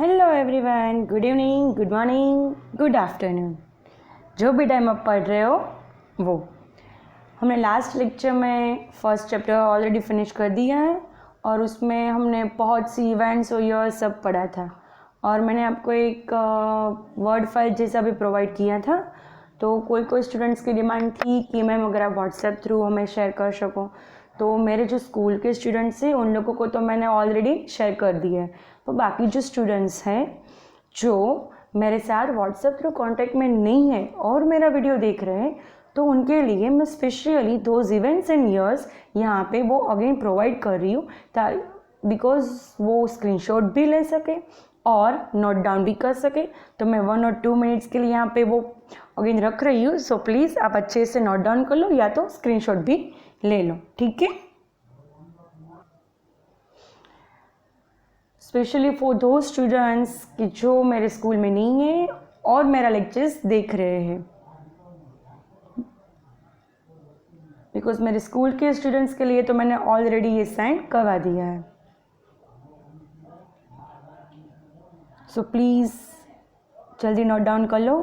Hello everyone, good evening, good morning, good afternoon, जो भी time आप पढ़ रहे हो वो। हमने लास्ट लेक्चर में फर्स्ट चैप्टर ऑलरेडी फिनिश कर दिया है और उसमें हमने बहुत सी इवेंट्स और ईयर सब पढ़ा था और मैंने आपको एक वर्ड फाइल जैसा भी प्रोवाइड किया था। तो कोई स्टूडेंट्स की डिमांड थी कि मैम अगर आप व्हाट्सएप थ्रू हमें शेयर कर सको, तो मेरे जो स्कूल के स्टूडेंट्स हैं उन लोगों को तो मैंने ऑलरेडी शेयर कर दिया है। तो बाकी जो स्टूडेंट्स हैं जो मेरे साथ व्हाट्सएप थ्रू कांटेक्ट में नहीं है और मेरा वीडियो देख रहे हैं, तो उनके लिए मैं specially those events and years यहाँ पे वो अगेन प्रोवाइड कर रही हूँ, बिकॉज वो स्क्रीनशॉट भी ले सके और नोट डाउन भी कर सके। तो मैं 1 और 2 मिनट्स के लिए यहाँ पे वो अगेन रख रही हूँ। सो प्लीज़ आप अच्छे से नोट डाउन कर लो या तो स्क्रीनशॉट भी ले लो, ठीक है। स्पेशली फॉर दो स्टूडेंट्स कि जो मेरे स्कूल में नहीं है और मेरा लेक्चर्स देख रहे हैं, बिकॉज मेरे स्कूल के स्टूडेंट्स के लिए तो मैंने ऑलरेडी ये सेंड करवा दिया है। सो प्लीज़ जल्दी नोट डाउन कर लो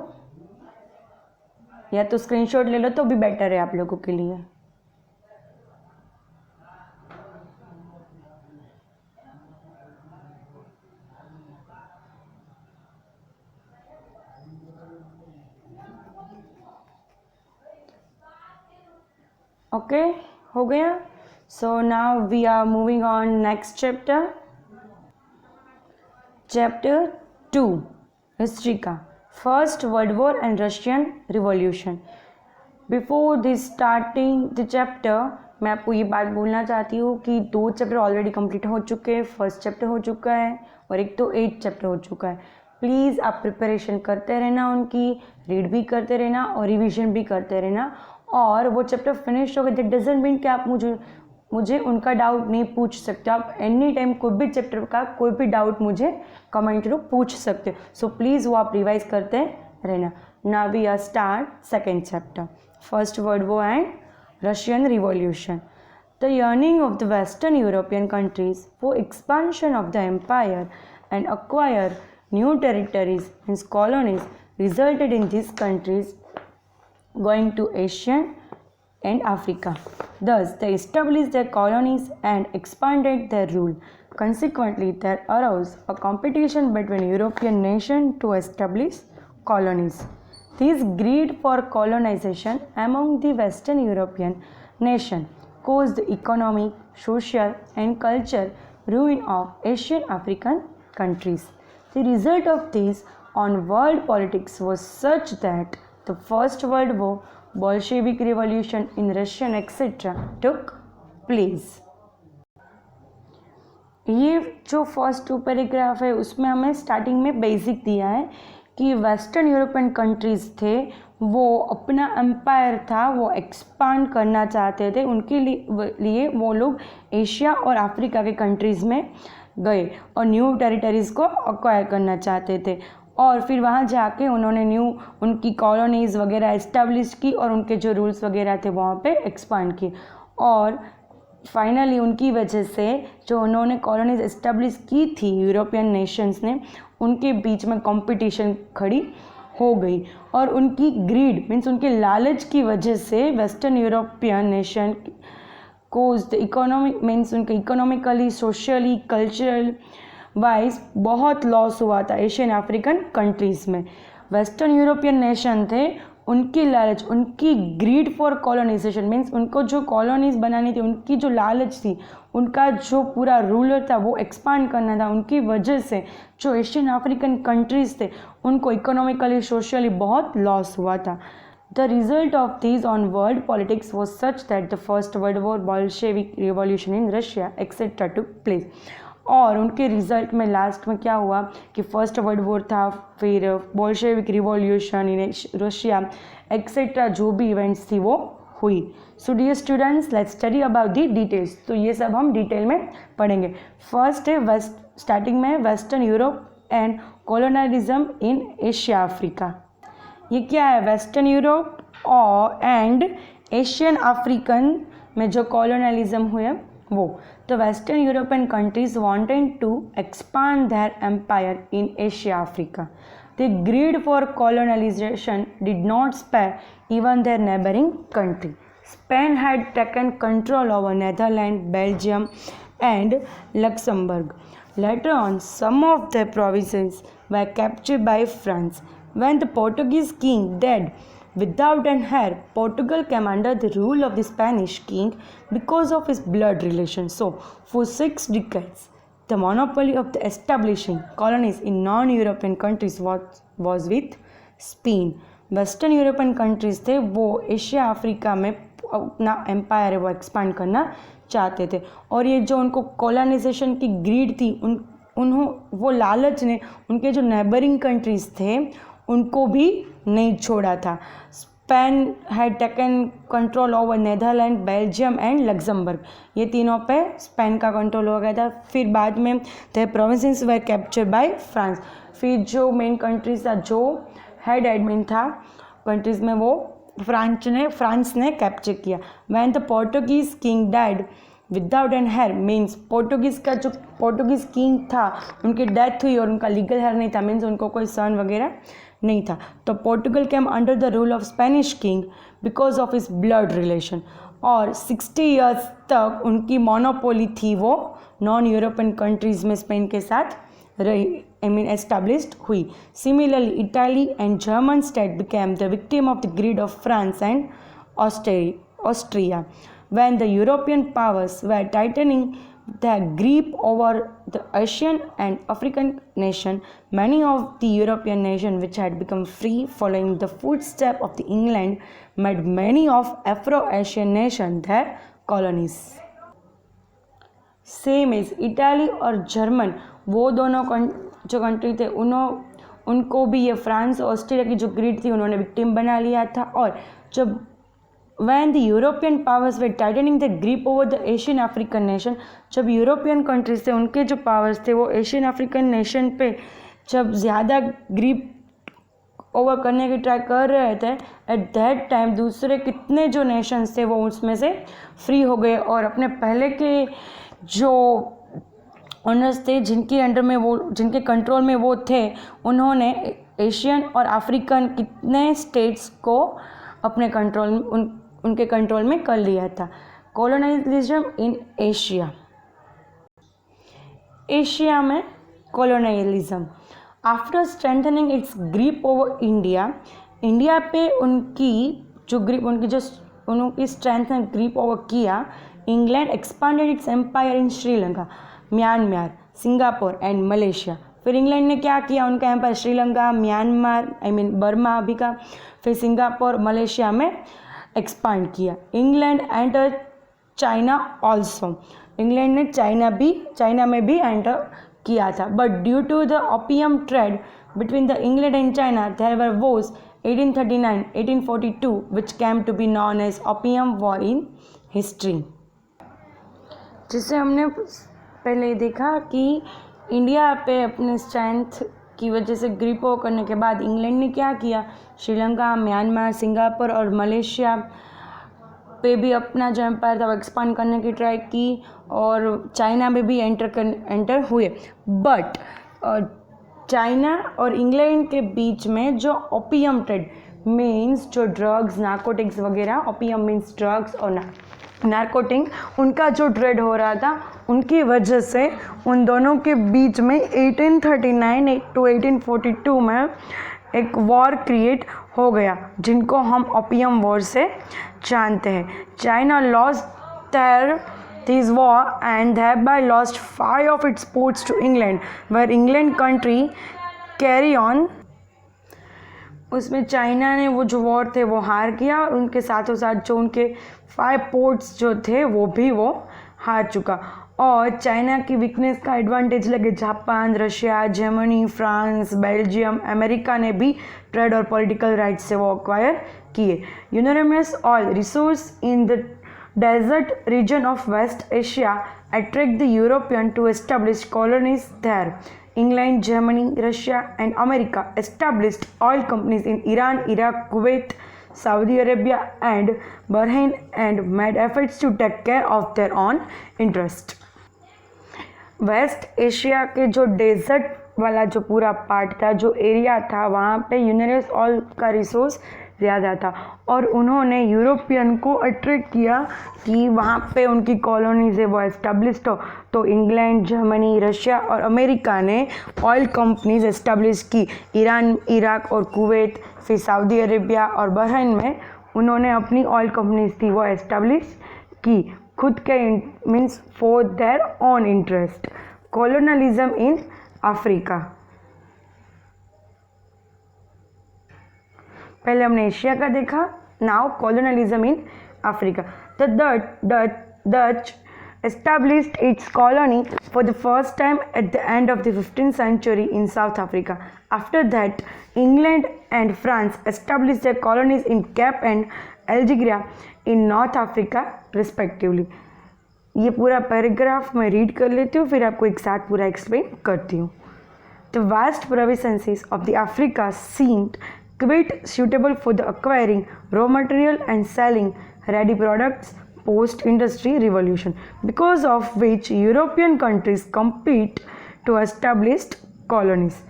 या तो स्क्रीनशॉट ले लो तो भी बेटर है आप लोगों के लिए। ओके, हो गया। So now we are moving on next chapter, chapter 2 history का, first world war and Russian revolution. Before this starting the chapter मैं आपको ये बात बोलना चाहती हूँ कि 2 चैप्टर ऑलरेडी कंप्लीट हो चुके हैं। फर्स्ट चैप्टर हो चुका है और एक तो 8 चैप्टर हो चुका है। प्लीज़ आप प्रिपरेशन करते रहना, उनकी रीड भी करते रहना और रिवीजन भी करते रहना। और वो चैप्टर फिनिश हो गए दैट डजंट मीन कि आप मुझे उनका डाउट नहीं पूछ सकते। आप एनी टाइम कोई भी चैप्टर का कोई भी डाउट मुझे कमेंट थ्रू पूछ सकते। सो प्लीज़ वो आप रिवाइज करते रहना। Now we are start second chapter, first world war and Russian Revolution. The yearning of the Western European countries for expansion of the empire and acquire new territories and colonies resulted in these countries going to Asia and Africa. Thus, they established their colonies and expanded their rule. Consequently, there arose a competition between European nations to establish colonies. This greed for colonization among the Western European nations caused the economic, social, and cultural ruin of Asian African countries. The result of this on world politics was such that the First World War, Bolshevik Revolution in Russia, etc. took place. ये जो first paragraph है उसमें हमें starting में basic दिया है कि western European countries थे, वो अपना एम्पायर था वो एक्सपांड करना चाहते थे। उनके लिए वो लोग एशिया और अफ्रीका के कंट्रीज़ में गए और न्यू टेरिटरीज़ को अक्वायर करना चाहते थे। और फिर वहाँ जाके उन्होंने उनकी कॉलोनीज़ वगैरह इस्टेब्लिश की और उनके जो रूल्स वगैरह थे वहाँ पे एक्सपांड किए। और फाइनली उनकी वजह से जो उन्होंने कॉलोनीज इस्टेब्लिश की थी यूरोपियन नेशंस ने, उनके बीच में कंपटीशन खड़ी हो गई और उनकी ग्रीड मीन्स उनके लालच की वजह से वेस्टर्न यूरोपियन नेशन को इकोनॉमिक मीन्स उनके इकोनॉमिकली, सोशली, कल्चरल वाइज बहुत लॉस हुआ था एशियन अफ्रीकन कंट्रीज़ में। वेस्टर्न यूरोपियन नेशन थे, उनकी लालच, उनकी ग्रीड फॉर कॉलोनाइजेशन मीन्स उनको जो कॉलोनीज बनानी थी, उनकी जो लालच थी, उनका जो पूरा रूलर था वो एक्सपांड करना था, उनकी वजह से जो एशियन अफ्रीकन कंट्रीज़ थे उनको इकोनॉमिकली, सोशली बहुत लॉस हुआ था। The result of this on world politics was such that the first world war, Bolshevik revolution in Russia etcetera took place. और उनके रिजल्ट में लास्ट में क्या हुआ कि फर्स्ट वर्ल्ड वॉर था, फिर Bolshevik revolution in Russia etcetera जो भी इवेंट्स थी वो हुई। So dear students, let's study about the details. तो ये सब हम डिटेल में पढ़ेंगे। फर्स्ट है स्टार्टिंग में western Europe and colonialism in Asia Africa. ये क्या है? वेस्टर्न यूरोप और एंड एशियन अफ्रीकन में जो कॉलोनलिज्म हुए वो। the Western European countries wanted to expand their empire in Asia Africa. The greed for colonization did not spare even their neighboring country. Spain had taken control over Netherlands, Belgium, and Luxembourg. Later on, some of their provinces were captured by France. When the Portuguese king died without an heir, Portugal came under the rule of the Spanish king because of his blood relation. So, for 6 decades, the monopoly of the establishing colonies in non-European countries was with Spain. Western European countries थे वो Asia Africa में अपना empire है वो expand करना चाहते थे, और ये जो उनको कॉलोनाइजेशन की ग्रीड थी वो लालच ने उनके जो नेबरिंग कंट्रीज़ थे उनको भी नहीं छोड़ा था. Spain had taken control over Netherland, Belgium and Luxembourg. ये तीनों पे स्पेन का कंट्रोल हो गया था. फिर बाद में the provinces were captured by France. फिर जो मेन कंट्रीज था, जो हेड एडमिन था कंट्रीज़ में, वो फ्रांस ने कैप्चर किया. When the Portuguese king died without an heir, means Portuguese का जो पोर्टुगीज़ किंग था उनकी डेथ हुई और उनका लीगल हेयर नहीं था, मीन्स उनको कोई सन वगैरह नहीं था. तो Portugal came under the rule of Spanish king because of his blood relation, और 60 ईयर्स तक उनकी मोनोपोली थी वो नॉन यूरोपियन कंट्रीज़ में स्पेन के साथ रही, established हुई. Similarly, Italy and German state became the victim of the greed of France and Austria. When the European powers were tightening their grip over the Asian and African nation, many of the European nations which had become free following the footsteps of the England made many of Afro-Asian nations their colonies. Same is Italy और German, वो दोनों जो country थे उनको भी ये France और Australia की जो ग्रीड थी उन्होंने विक्टिम बना लिया था. और जब when the European powers way tightening the grip over the Asian African nation, जब यूरोपियन कंट्रीज थे उनके जो पावर्स थे वो एशियन अफ्रीकन नेशन पे जब ज़्यादा ग्रिप ओवर करने की ट्राई कर रहे थे, एट दैट टाइम दूसरे कितने जो नेशंस थे वो उसमें से फ्री हो गए और अपने पहले के जो ऑनर्स थे जिनके अंडर में वो जिनके कंट्रोल में वो थे, उन्होंने एशियन और अफ्रीकन कितने स्टेट्स को अपने कंट्रोल उनके कंट्रोल में कर लिया था. कॉलोनाइजेशन इन एशिया, एशिया में colonialism. After strengthening its grip over India, India पे उनकी स्ट्रेंथ ने ग्रिप ओवर किया. England expanded its empire in Sri Lanka, Myanmar, Singapore and Malaysia. फिर इंग्लैंड ने क्या किया, उनका एम्पायर श्रीलंका, म्यांमार बर्मा अभी का, फिर सिंगापुर, मलेशिया में एक्सपांड किया. England enter China also, England ने चाइना में भी एंटर किया था. But due to the opium trade between the England and China there were wars 1839, 1842 which came to be known as opium war in history. जिससे हमने पहले देखा कि इंडिया पे अपने स्ट्रेंथ की वजह से ग्रिप ओवर करने के बाद इंग्लैंड ने क्या किया, श्रीलंका, म्यांमार, सिंगापुर और मलेशिया पे भी अपना जो एम्पायर था वो एक्सपांड करने की ट्राई की और चाइना में भी एंटर हुए. बट चाइना और इंग्लैंड के बीच में जो ओपियम ट्रेड मीन्स जो ड्रग्स, नार्कोटिक्स वगैरह, ओपियम मीन्स ड्रग्स और नार्कोटिक, उनका जो ट्रेड हो रहा था उनकी वजह से उन दोनों के बीच में 1839 to 1842 में एक वॉर क्रिएट हो गया जिनको हम ओपियम वॉर से जानते हैं. China lost this war and thereby lost 5 of its ports to England, where England country carry on. उसमें चाइना ने वो जो वॉर थे वो हार गया और उनके साथों साथ जो उनके 5 पोर्ट्स जो थे वो भी वो हार चुका. और चाइना की वीकनेस का एडवांटेज लगे Japan, Russia, Germany, France, Belgium, America ने भी ट्रेड और पॉलिटिकल राइट्स से वो एक्वायर किए. Uranus oil resource in the desert region of West Asia attract the European to establish colonies there. England, Germany, Russia and America established oil companies in Iran, Iraq, Kuwait, Saudi Arabia and Bahrain and made efforts to take care of their own interest. West Asia के जो desert वाला जो पूरा part था, जो area था, वहाँ पे यूनिवर्स ऑयल का रिसोर्स ज़्यादा था और उन्होंने यूरोपियन को अट्रैक्ट किया कि वहाँ पे उनकी कॉलोनीज है वो एस्टेब्लिश्ड हो। तो इंग्लैंड, जर्मनी, रशिया और अमेरिका ने ऑयल कंपनीज एस्टेब्लिश की। ईरान, इराक और कुवैत, फिर सऊदी अरेबिया और बहरीन में उन्होंने अपनी ऑयल कंपनीज थी वो एस्टेब्लिश की, खुद के means for their own interest. Colonialism in Africa, पहले हमने एशिया का देखा, now colonialism in Africa. The Dutch established its colony for the first time at the end of the 15th century in South Africa. After that, England and France established their colonies in Cape and Algeria in North Africa respectively. ये पूरा paragraph मैं read कर लेती हूँ, फिर आपको एक साथ पूरा एक्सप्लेन करती हूँ। The vast provinces of the Africa seemed quite suitable for the acquiring raw material and selling ready products post-industry revolution, because of which European countries compete to establish colonies.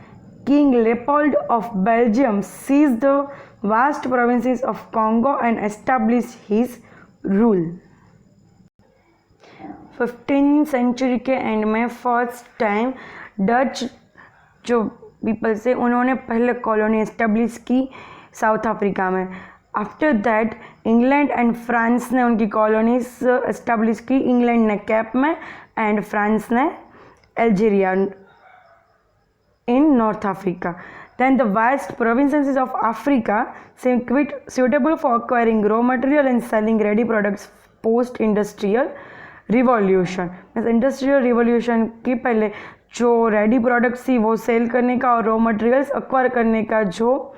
King Leopold of Belgium seized the vast provinces of Congo and established his rule. 15th century के end में first time Dutch जो peoples है उन्होंने पहले colony establish की South Africa में। After that England and France ने उनकी कॉलोनीज एस्टेब्लिश की, इंग्लैंड ने कैप में एंड फ्रांस ने Algeria in North Africa. Then the vast provinces of Africa seem quite suitable for acquiring raw material and selling ready products post-industrial revolution. Industrial revolution की पहले जो ready products थी वो cell करने का और रॉ मटेरियल्स एक्वायर करने का जो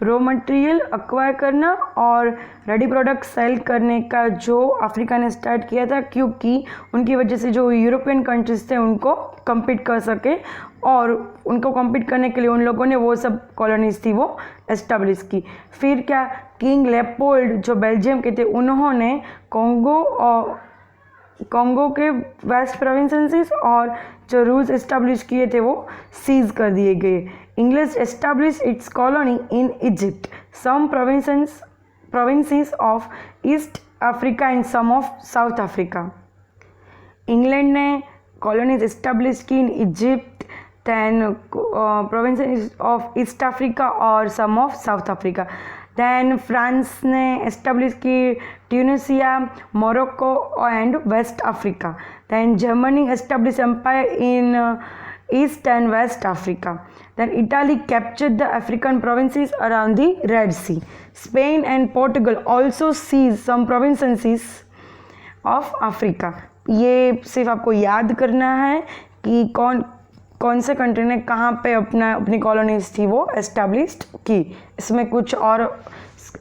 रॉ मटेरियल एक्वायर करना और रेडी प्रोडक्ट सेल करने का जो अफ्रीका ने स्टार्ट किया था, क्योंकि उनकी वजह से जो यूरोपियन कंट्रीज थे उनको compete कर सके और उनको compete करने के लिए उन लोगों ने वो सब कॉलोनीज थी वो एस्टेब्लिश की। फिर क्या, किंग लेपोल्ड जो बेल्जियम के थे उन्होंने कॉन्गो के वेस्ट प्रोविंसेस और जो रूल्स एस्टेब्लिश किए थे वो सीज कर दिए गए। English establish its colony in Egypt, some provinces of East Africa and some of South Africa. England ने कॉलोनीज एस्टेब्लिश की in Egypt, then provinces of East Africa और some of South Africa. Then France ने establish की Tunisia, Morocco and West Africa. Then Germany establish empire in East and West Africa. Then Italy captured the African provinces around the Red Sea. Spain and Portugal also seized some provinces of Africa. ये सिर्फ आपको याद करना है कि कौन से country ने कहाँ पे अपनी कॉलोनीज थी वो एस्टेब्लिश्ड की, इसमें कुछ और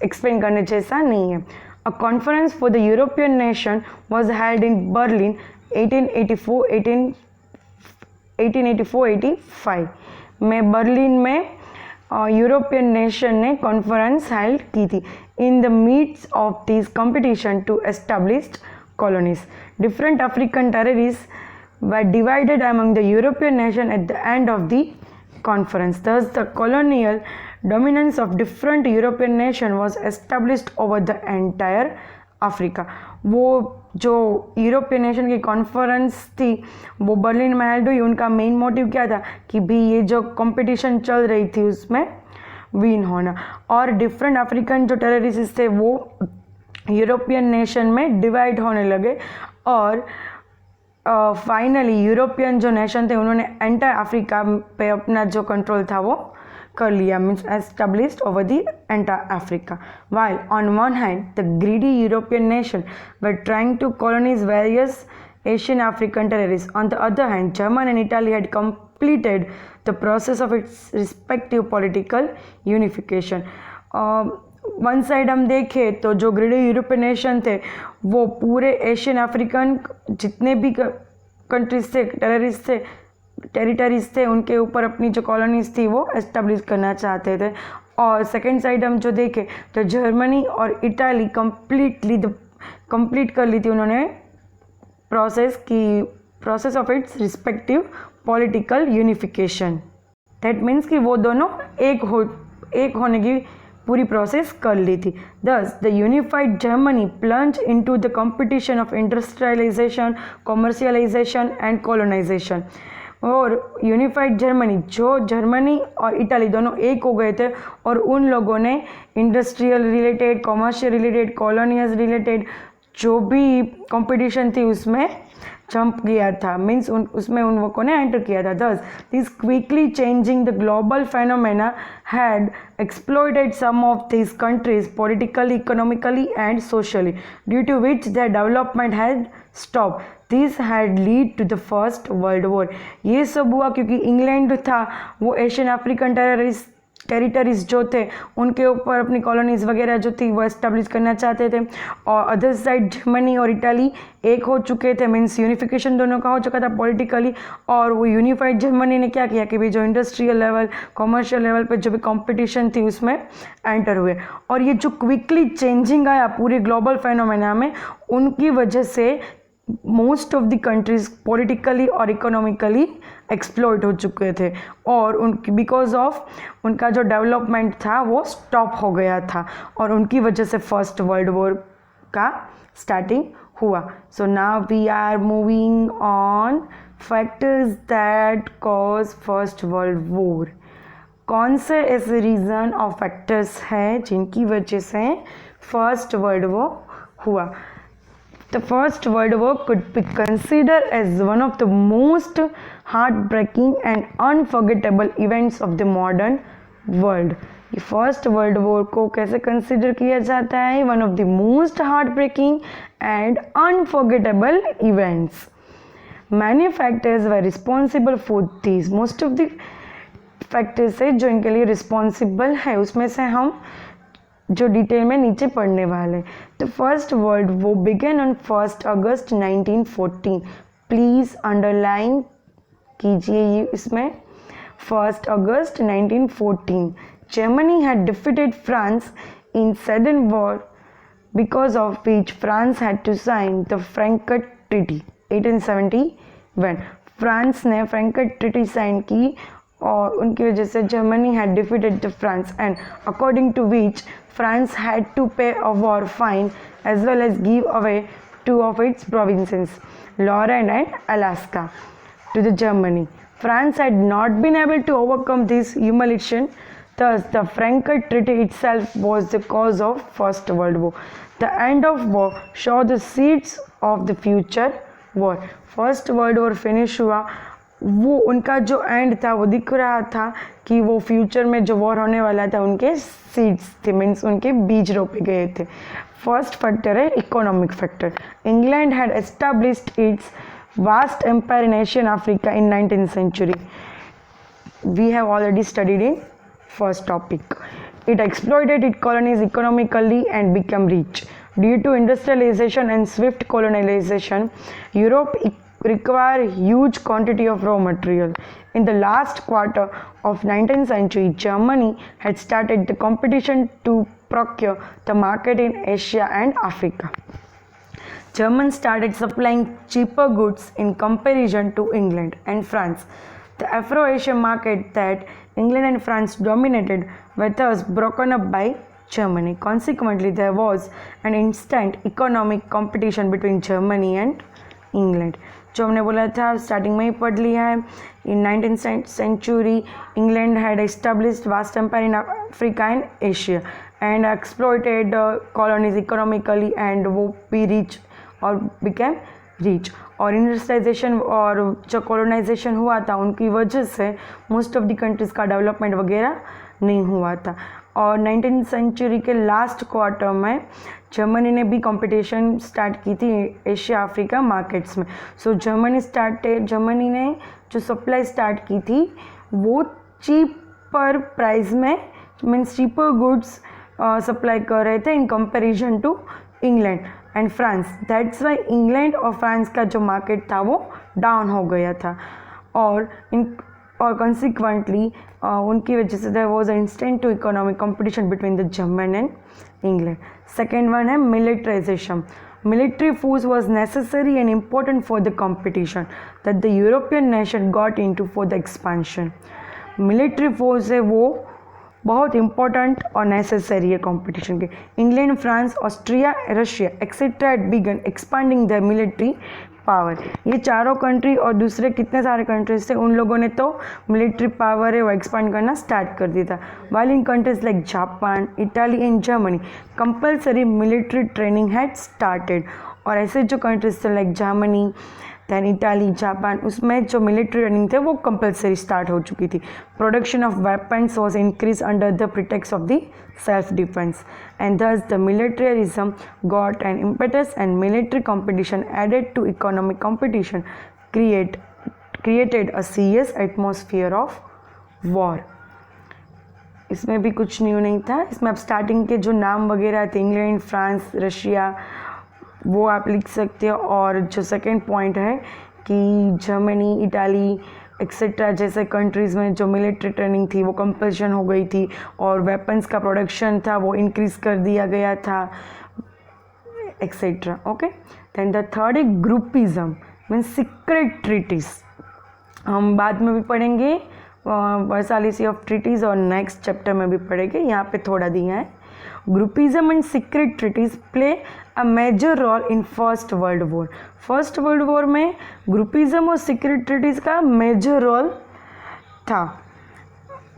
एक्सप्लेन करने जैसा नहीं है। A conference for the European nation was held in Berlin 1884-85 में बर्लिन में यूरोपियन नेशन ने कॉन्फ्रेंस हेल्ड की थी। In the midst of this competition to established colonies, different African territories were divided among the European nation at the end of the conference. Thus, the colonial dominance of different European nation was established over the entire Africa. वो जो European nation की conference थी वो Berlin में held हुई। उनका main motive क्या था कि भी ये जो कंपटीशन चल रही थी उसमें विन होना, और डिफरेंट अफ्रीकन जो टेरिटरीज थे वो यूरोपियन नेशन में डिवाइड होने लगे और फाइनली यूरोपियन जो नेशन थे उन्होंने एंटायर अफ्रीका पे अपना जो कंट्रोल था वो कर लिया, means established over the entire Africa. While on one hand the greedy European nation were trying to colonize various Asian African territories, on the other hand German and Italy had completed the process of its respective political unification. One side हम देखें तो जो ग्रेडी European nation थे वो पूरे Asian African जितने भी countries थे, टेरिटरीज थे उनके ऊपर अपनी जो कॉलोनीज थी वो एस्टेब्लिश करना चाहते थे। और सेकेंड साइड हम जो देखें तो जर्मनी और इटाली कंप्लीट कर ली थी उन्होंने process of its respective political unification. That means कि वो दोनों एक होने की पूरी प्रोसेस कर ली थी। Thus the unified Germany plunge into the competition of industrialisation, commercialisation and colonisation. और यूनिफाइड जर्मनी, जो जर्मनी और इटाली दोनों एक हो गए थे और उन लोगों ने industrial related, commercial related, colonies related जो भी कंपटीशन थी उसमें जंप किया था, मीन्स उसमें उन लोगों ने एंटर किया था। Thus this quickly changing the global phenomena had exploited some of this countries politically, economically and socially, due to which their development had stop. This had lead to the first world war. ये सब हुआ क्योंकि England था वो Asian African territories जो थे उनके ऊपर अपनी कॉलोनीज वगैरह जो थी वो एस्टेब्लिश करना चाहते थे, और अदर साइड जर्मनी और इटाली एक हो चुके थे, मीन्स यूनिफिकेशन दोनों का हो चुका था पॉलिटिकली। और वो यूनिफाइड जर्मनी ने क्या किया कि भाई जो इंडस्ट्रियल लेवल, कॉमर्शियल लेवल पे जो भी कंपटीशन थी उसमें एंटर हुए। और ये जो क्विकली चेंजिंग आया पूरे ग्लोबल फेनोमेना में, उनकी वजह से most of the countries politically और इकोनॉमिकली एक्सप्लॉइट हो चुके थे, और उनकी बिकॉज ऑफ उनका जो डेवलपमेंट था वो स्टॉप हो गया था, और उनकी वजह से फर्स्ट वर्ल्ड वॉर का स्टार्टिंग हुआ। So now we are moving on factors that cause first world war. कौन से ऐसे रीज़न और फैक्टर्स हैं जिनकी वजह से फर्स्ट वर्ल्ड वॉर हुआ? The First World War could be considered as one of the most heartbreaking and unforgettable events of the modern world. ये फर्स्ट वर्ल्ड वॉर को कैसे कंसिडर किया जाता है? One of the most heart breaking and unforgettable events. Many factors were responsible for this. Most of the factors है जो इनके लिए रिस्पॉन्सिबल है, उसमें से हम जो डिटेल में नीचे पढ़ने वाले। The first world war began on 1 August 1914। Please underline कीजिए ये इसमें 1 अगस्त 1914। Germany had defeated France in sudden war because of which France had to sign the Frankfurt treaty 1871। France ने फ्रैंकफर्ट ट्रीटी साइन की और उनकी वजह से Germany had defeated the France, and according to which France had to pay a war fine as well as give away 2 of its provinces, Lorraine and Alaska, to the Germany. France had not been able to overcome this humiliation. Thus, the Frankfurt Treaty itself was the cause of First World War. The end of war showed the seeds of the future war. First World War finish हुआ, वो उनका जो and था वो दिख रहा था कि वो फ्यूचर में जो वॉर होने वाला था उनके सीड्स थे, मीन्स उनके बीज रोपे गए थे। फर्स्ट फैक्टर है economic factor. England had established its vast empire in Asian Africa in 19th century. We have already studied in first topic. It exploited its colonies economically and became rich. Due to industrialization and swift colonization, Europe require huge quantity of raw material. In the last quarter of 19th century, Germany had started the competition to procure the market in Asia and Africa. Germans started supplying cheaper goods in comparison to England and France. The Afro-Asian market that England and France dominated were thus broken up by Germany. Consequently, there was an instant economic competition between Germany and England. जो हमने बोला था starting में ही पढ़ लिया है। In 19th century England had established vast empire in Africa and Asia and exploited colonies economically, and वो भी रीच और बिकेम रीच। और इंडस्ट्रियलाइजेशन और जो कॉलोनाइजेशन हुआ था उनकी वजह से मोस्ट ऑफ द कंट्रीज़ का डेवलपमेंट वगैरह नहीं हुआ था। और 19th century के लास्ट क्वार्टर में जर्मनी ने भी कंपटीशन स्टार्ट की थी एशिया अफ्रीका मार्केट्स में। सो जर्मनी ने जो सप्लाई स्टार्ट की थी वो चीपर प्राइस में, मीन्स चीपर गुड्स सप्लाई कर रहे थे in comparison to England and France. That's why England और फ्रांस का जो मार्केट था वो डाउन हो गया था, और consequently उनकी वजह से there was an instant to economic competition between the German and England. Second one है militarization. military force was necessary and important for the competition that the European nation got into for the expansion. Military force है वो बहुत important और necessary है competition के. England, France, Austria, Russia etcetera had began expanding the military power. ये चारों country और दूसरे कितने सारे कंट्रीज थे उन लोगों ने तो मिलिट्री पावर है वो एक्सपांड करना स्टार्ट कर दिया था. While in countries like Japan, Italy and Germany compulsory military training had started. और ऐसे जो कंट्रीज थे like Germany, then Italy, Japan, उसमें जो मिलिट्री ट्रेनिंग थे वो कंपलसरी स्टार्ट हो चुकी थी. Production of weapons was increase under the pretext of the self defence and thus the militarism got an impetus and military competition added to economic competition created a serious atmosphere of war. इसमें भी कुछ new नहीं था. इसमें अब starting के जो नाम वगैरह थे इंग्लैंड, फ्रांस, रशिया वो आप लिख सकते हो. और जो सेकेंड पॉइंट है कि जर्मनी, इटाली एक्सेट्रा जैसे कंट्रीज़ में जो मिलिट्री ट्रेनिंग थी वो कंपल्शन हो गई थी और वेपन्स का प्रोडक्शन था वो इंक्रीज़ कर दिया गया था etcetera. Okay, then the third है ग्रुपिज्म मीन्स सीक्रेट ट्रीटीज. हम बाद में भी पढ़ेंगे वर्सालिसी ऑफ ट्रीटीज़ और नेक्स्ट चैप्टर में भी पढ़ेंगे. यहाँ पे थोड़ा दिया है. Groupism and secret treaties play a major role in first world war. First world war में ग्रुपिज्म और सीक्रेट ट्रीटीज का मेजर रोल था.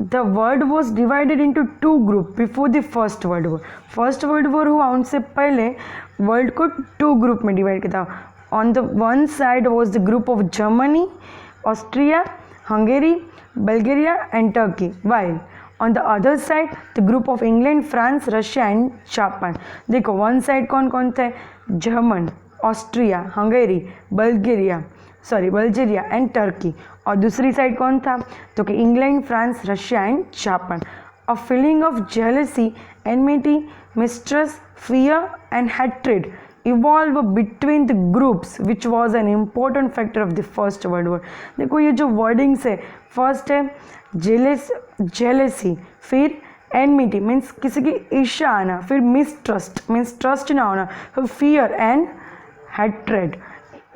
The world was divided into two group before the first world war. First world war हुआ उनसे पहले world को to group में divide किया था. On the one side was the group of Germany, Austria, Hungary, Bulgaria and Turkey, while on the other side the group of England, France, Russia and Japan. देखो one side कौन कौन थे? German, Austria, Hungary, Bulgaria and Turkey. और दूसरी side कौन था? तो कि England, France, Russia and Japan. A feeling of jealousy, enmity, mistrust, fear and hatred evolve between the groups which was an important factor of the first world war. देखो ये जो wordings है, फर्स्ट है jealousy, फिर enmity means किसी की ईर्ष्या आना, फिर मिसट्रस्ट मीन्स ट्रस्ट ना होना, फिर फियर एंड हैट्रेड.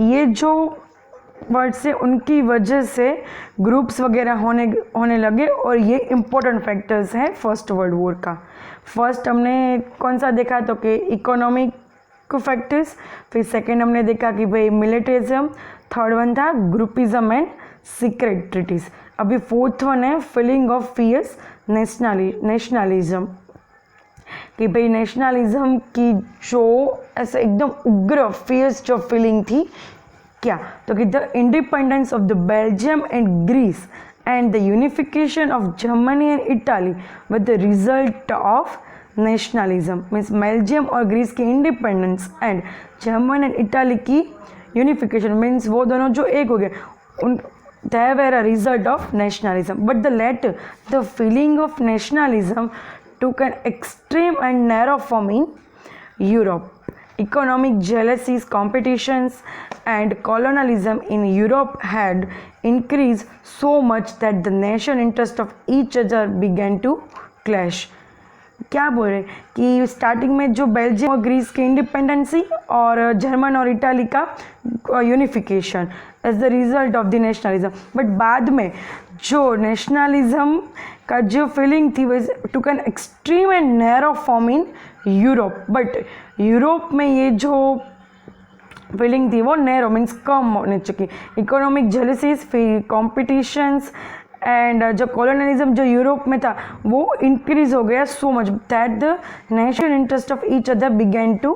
ये जो वर्ड्स है उनकी वजह से ग्रुप्स वगैरह होने लगे और ये इम्पोर्टेंट फैक्टर्स हैं फर्स्ट वर्ल्ड वॉर का. फर्स्ट हमने कौन सा देखा? तो कि इकोनॉमिक फैक्टर्स, फिर सेकेंड हमने देखा कि भाई मिलिटरिज्म, थर्ड वन था ग्रुपिज्म एंड सीक्रेट ट्रीटीज. अभी फोर्थ वन है फीलिंग ऑफ फियर्स नेशनलिज्म. कि भाई नेशनलिज्म की जो ऐसे एकदम उग्र फियर्स जो फीलिंग थी क्या? तो कि the independence of the Belgium and Greece and the unification of Germany and Italy with the result of nationalism means Belgium और ग्रीस की independence and German and Italy की यूनिफिकेशन मीन्स वो दोनों जो एक हो गए उन they were a result of nationalism. But the latter, the feeling of nationalism took an extreme and narrow form in Europe. Economic jealousies, competitions and colonialism in Europe had increased so much that the nation interest of each other began to clash. क्या बोल रहे कि starting में जो Belgium और Greece की independency और German और इटाली का unification as the result of the nationalism. But बाद में जो नेशनलिज्म का जो फीलिंग थी वो took an extreme and narrow form in Europe. But Europe में ये जो फीलिंग थी वो नैरो मीन्स कम होने चुकी. इकोनॉमिक जेलसीज, फिर कॉम्पिटिशन्स एंड जो कॉलोनलिज्म जो यूरोप में था वो इंक्रीज हो गया so much that the national interest of each other began to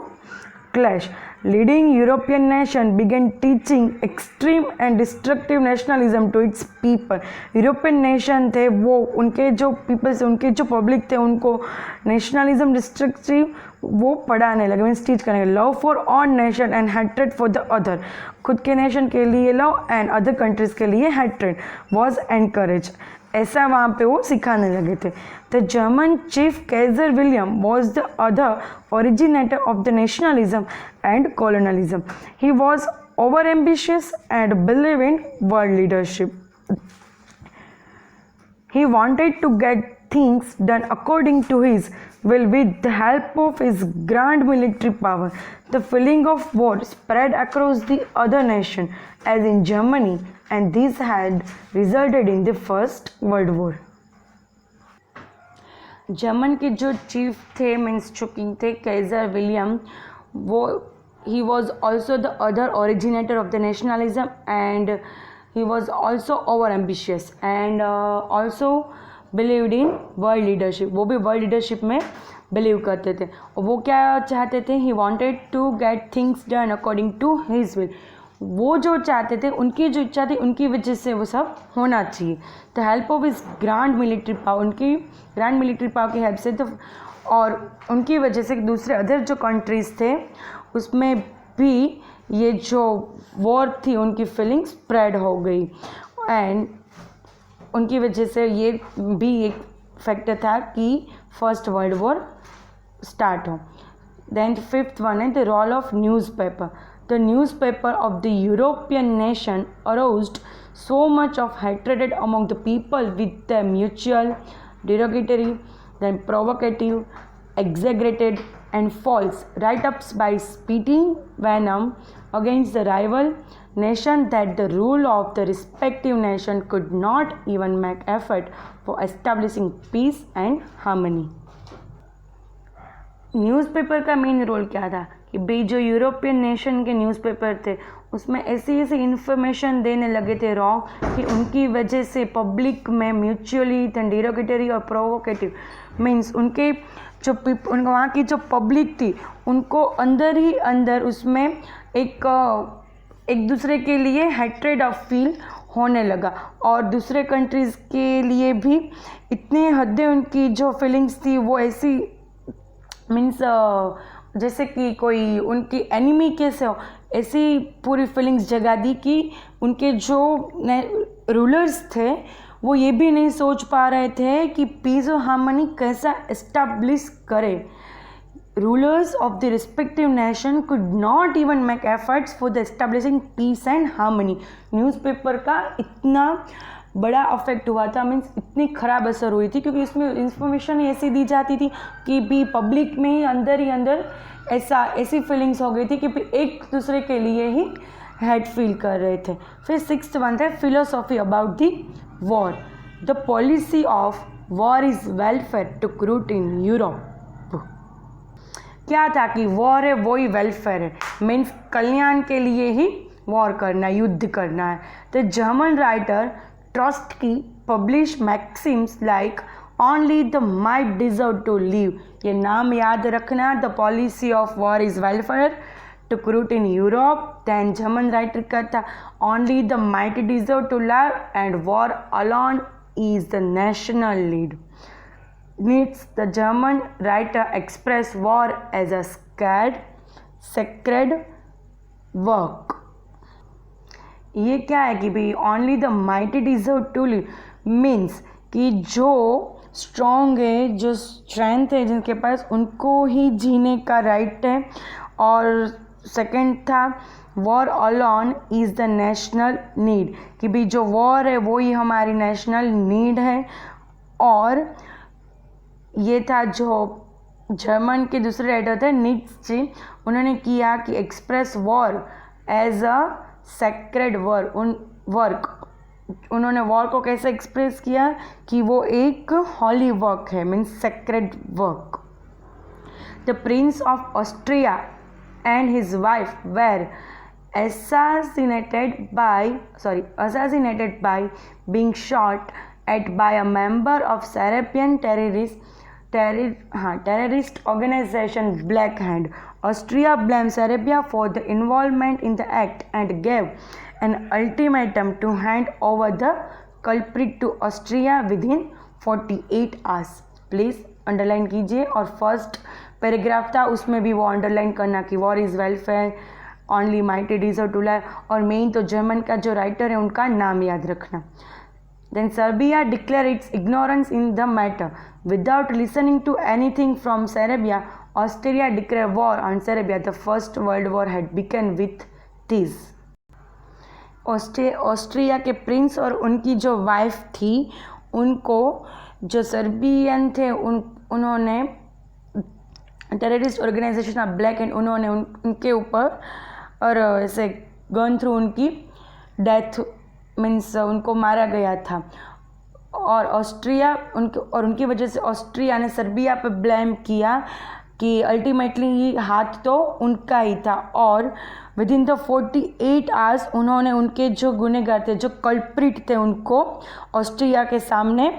clash. Leading European nation began teaching extreme and destructive nationalism to its people. European nation थे वो उनके जो पीपल्स उनके जो पब्लिक थे उनको नेशनलिज्म डिस्ट्रक्टिव वो पढ़ाने लगे मीन्स टीच करने लगे. Love for on nation and hatred for the other. खुद के नेशन के लिए लव एंड अदर कंट्रीज के लिए हैट्रेड वॉज एनकरेज. ऐसा वहाँ पे वो सिखाने लगे थे. The German chief Kaiser William was the other originator of the nationalism and colonialism. He was over ambitious and believe in world leadership. He wanted to get things done according to his will with the help of his grand military power. The feeling of war spread across the other nation as in Germany, and this had resulted in the First World War. German के जो chief थे means जो king थे कैज़र William, वो he was also the other originator of the nationalism, and he was also over ambitious and also believed in world leadership. वो भी world leadership में believe करते थे और वो क्या चाहते थे, he wanted to get things done according to his will. वो जो चाहते थे, उनकी जो इच्छा थी, उनकी वजह से वो सब होना चाहिए. द हेल्प ऑफ इस ग्रांड मिलिट्री पावर, उनकी ग्रांड मिलिट्री पावर की हेल्प से तो, और उनकी वजह से दूसरे अदर जो कंट्रीज़ थे उसमें भी ये जो वॉर थी उनकी फीलिंग स्प्रेड हो गई, एंड उनकी वजह से ये भी एक फैक्टर था कि फर्स्ट वर्ल्ड वॉर स्टार्ट हो. देन फिफ्थ वन है the role of newspaper. The newspaper of the European nation aroused so much of hatred among the people with their mutual, derogatory, then provocative, exaggerated and false write-ups by spitting venom against the rival nation that the rule of the respective nation could not even make effort for establishing peace and harmony. Newspaper का main role क्या था कि भाई जो European nation के newspaper थे उसमें ऐसी ऐसी इन्फॉर्मेशन देने लगे थे रॉन्ग कि उनकी वजह से पब्लिक में म्यूचुअली डेरोगेटरी और प्रोवोकेटिव मीन्स उनके जो उनका वहाँ की जो पब्लिक थी उनको अंदर ही अंदर उसमें एक दूसरे के लिए हैट्रेड ऑफ फील होने लगा, और दूसरे कंट्रीज़ के लिए भी इतनी हदें उनकी जो फीलिंग्स थी वो ऐसी मीन्स जैसे कि कोई उनकी एनिमी कैसे हो, ऐसी पूरी फीलिंग्स जगा दी कि उनके जो रूलर्स थे वो ये भी नहीं सोच पा रहे थे कि पीस और हार्मनी कैसा एस्टैब्लिश करे. Rulers of the respective nation could not even make efforts for the establishing peace and harmony. Newspaper का इतना बड़ा अफेक्ट हुआ था, मीन्स इतनी ख़राब असर हुई थी क्योंकि इसमें इंफॉर्मेशन ऐसी दी जाती थी कि भी पब्लिक में ही अंदर ऐसी फीलिंग्स हो गई थी कि एक दूसरे के लिए ही हेट फील कर रहे थे. फिर सिक्स्थ वन था philosophy about the war. The policy of war is welfare took root in Europe. क्या था कि वॉर है वही वेलफेयर है, मीन्स कल्याण के लिए ही वॉर करना है, युद्ध करना है. The German writer Trotsky publish maxims like only the might deserve to live. ये नाम याद रखना. The policy of war is welfare took root in Europe. Then German writer का था only the might deserve to live and war alone is the national needs. The German writer express war as a sacred work. ये क्या है कि भाई only the mighty deserve to live means कि जो strong है, जो स्ट्रेंथ है जिनके पास, उनको ही जीने का राइट है. और सेकंड था war alone is the national need, कि भाई जो वॉर है वो ही हमारी नेशनल नीड है. और ये था जो जर्मन के दूसरे राइटर थे नीट्शे, उन्होंने किया कि express war as a sacred work. उन्होंने वॉर को कैसे एक्सप्रेस किया कि वो एक हॉली वर्क है, means sacred work. The prince of Austria and his wife were assassinated by being shot at by a member of Serbian terrorist organization Black Hand. Austria blamed Serbia for the involvement in the act and gave an ultimatum to hand over the culprit to Austria within 48 hours. Please underline कीजिए. और first paragraph था उसमें भी वो underline करना कि war is welfare only mighty deserve to live, और main तो जर्मन का जो राइटर है उनका नाम याद रखना. Then Serbia declared its ignorance in the matter. Without listening to anything from Serbia, Austria declared war on Serbia. The First World War had begun with this. Austria के Prince और उनकी जो वाइफ थी उनको जो सर्बियन थे उन्होंने terrorist organization of black and उन्होंने उनके ऊपर और ऐसे गन थ्रू उनकी डेथ मीन्स उनको मारा गया था। और ऑस्ट्रिया उनकी वजह से ऑस्ट्रिया ने सर्बिया पे ब्लेम किया कि अल्टीमेटली हाथ तो उनका ही था। और विद इन द 48 आवर्स उन्होंने उनके जो गुनहगार थे, जो कल्प्रिट थे, उनको ऑस्ट्रिया के सामने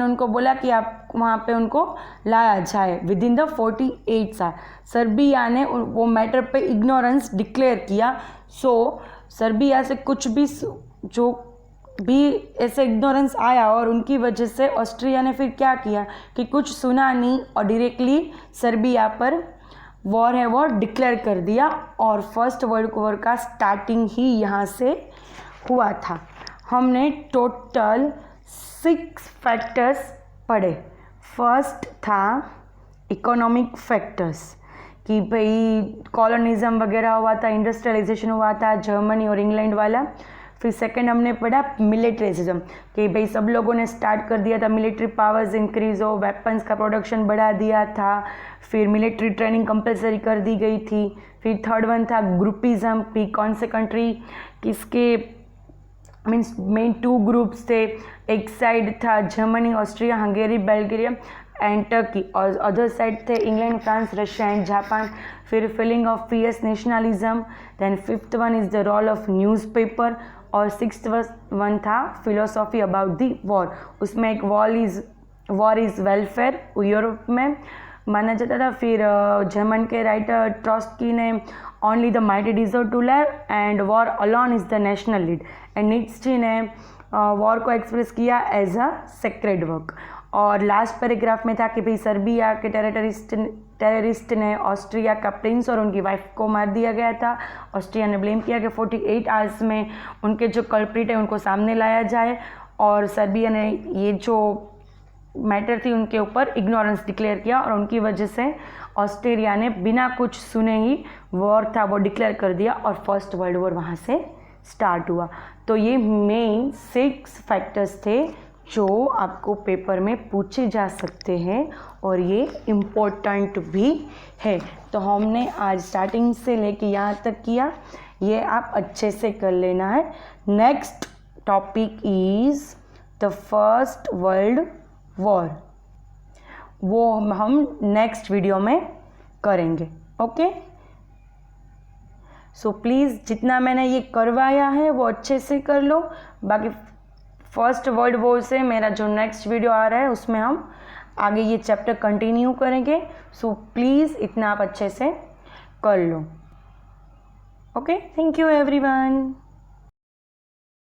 उनको बोला कि आप वहाँ पे उनको लाया जाए within the 48 hour. Serbia ने वो मैटर पे इग्नोरेंस डिक्लेयर किया। सो सर्बिया से कुछ भी जो भी ऐसे इग्नोरेंस आया और उनकी वजह से ऑस्ट्रिया ने फिर क्या किया कि कुछ सुना नहीं और डायरेक्टली सर्बिया पर वॉर है वो डिक्लेयर कर दिया। और फर्स्ट वर्ल्ड वॉर का स्टार्टिंग ही यहाँ से हुआ था। हमने टोटल 6 फैक्टर्स पढ़े। फर्स्ट था इकोनॉमिक फैक्टर्स कि भाई कॉलोनिज्म वगैरह हुआ था, इंडस्ट्रियलाइजेशन हुआ था जर्मनी और इंग्लैंड वाला। फिर सेकंड हमने पढ़ा मिलिट्रिज्म कि भाई सब लोगों ने स्टार्ट कर दिया था मिलिट्री पावर्स इंक्रीज हो, वेपन्स का प्रोडक्शन बढ़ा दिया था, फिर मिलिट्री ट्रेनिंग कंपलसरी कर दी गई थी। फिर थर्ड वन था ग्रुपिज्म कि कौन से कंट्री किसके मीन्स मेन 2 ग्रुप्स थे। एक साइड था Germany, Austria, Hungary, Bulgaria and Turkey और अदर साइड थे England, France, Russia and Japan. फिर feeling of fierce nationalism. Then fifth one is the role of newspaper और सिक्स्थ वन था philosophy about the war. उसमें एक war is welfare Europe में माना जाता था। फिर जर्मन के राइटर ट्रॉट्स्की ने only the mighty deserve to live and war alone is the national lead and Nietzsche ने वॉर को एक्सप्रेस किया एज अ सेक्रेड वर्क। और लास्ट पैराग्राफ में था कि भाई सर्बिया के टेररिस्ट ने ऑस्ट्रिया का प्रिंस और उनकी वाइफ को मार दिया गया था। ऑस्ट्रिया ने ब्लेम किया कि 48 आवर्स में उनके जो कल्प्रिट है उनको सामने लाया जाए और सर्बिया ने ये जो मैटर थी उनके ऊपर इग्नोरेंस डिक्लेयर किया और उनकी वजह से ऑस्ट्रेलिया ने बिना कुछ सुने ही वॉर था वो डिक्लेयर कर दिया और फर्स्ट वर्ल्ड वॉर वहाँ से स्टार्ट हुआ। तो ये मेन 6 फैक्टर्स थे जो आपको पेपर में पूछे जा सकते हैं और ये इम्पोर्टेंट भी है। तो हमने आज स्टार्टिंग से लेके यहाँ तक किया, ये आप अच्छे से कर लेना है। Next topic is the first world war, वो हम नेक्स्ट वीडियो में करेंगे। ओके, सो प्लीज़ जितना मैंने ये करवाया है वो अच्छे से कर लो। बाकी फर्स्ट वर्ल्ड वॉर से मेरा जो नेक्स्ट वीडियो आ रहा है उसमें हम आगे ये चैप्टर कंटिन्यू करेंगे। सो प्लीज़ इतना आप अच्छे से कर लो। Okay, thank you everyone.